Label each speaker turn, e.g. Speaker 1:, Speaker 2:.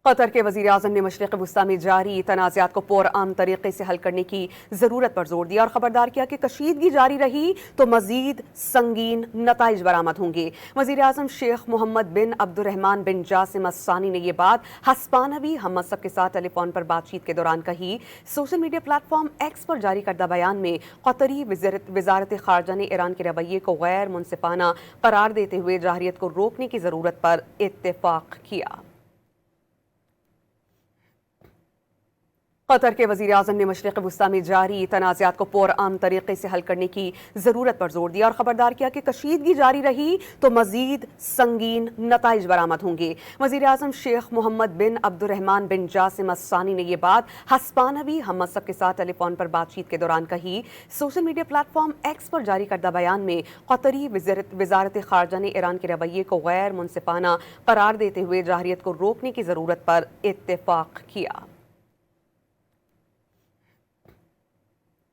Speaker 1: قطر کے وزیر اعظم نے مشرق وسطی میں جاری تنازعات کو پرامن طریقے سے حل کرنے کی ضرورت پر زور دیا اور خبردار کیا کہ کشیدگی جاری رہی تو مزید سنگین نتائج برآمد ہوں گے۔ وزیر اعظم شیخ محمد بن عبد الرحمن بن جاسم الثانی نے یہ بات ہسپانوی ہم منصب کے ساتھ ٹیلی فون پر بات چیت کے دوران کہی۔ سوشل میڈیا پلیٹ فارم ایکس پر جاری کردہ بیان میں قطری وزارت خارجہ نے ایران کے رویے کو غیر منصفانہ قرار دیتے ہوئے جارحیت کو روکنے کی ضرورت پر اتفاق کیا۔ قطر کے وزیر اعظم نے مشرق وسطی میں جاری تنازعات کو پرامن طریقے سے حل کرنے کی ضرورت پر زور دیا اور خبردار کیا کہ کشیدگی جاری رہی تو مزید سنگین نتائج برآمد ہوں گے۔ وزیر اعظم شیخ محمد بن عبد الرحمن بن جاسم الثانی نے یہ بات ہسپانوی ہم منصب کے ساتھ ٹیلی فون پر بات چیت کے دوران کہی۔ سوشل میڈیا پلیٹ فارم ایکس پر جاری کردہ بیان میں قطری وزارت خارجہ نے ایران کے رویے کو غیر منصفانہ قرار دیتے ہوئے جارحیت کو روکنے کی ضرورت پر اتفاق کیا۔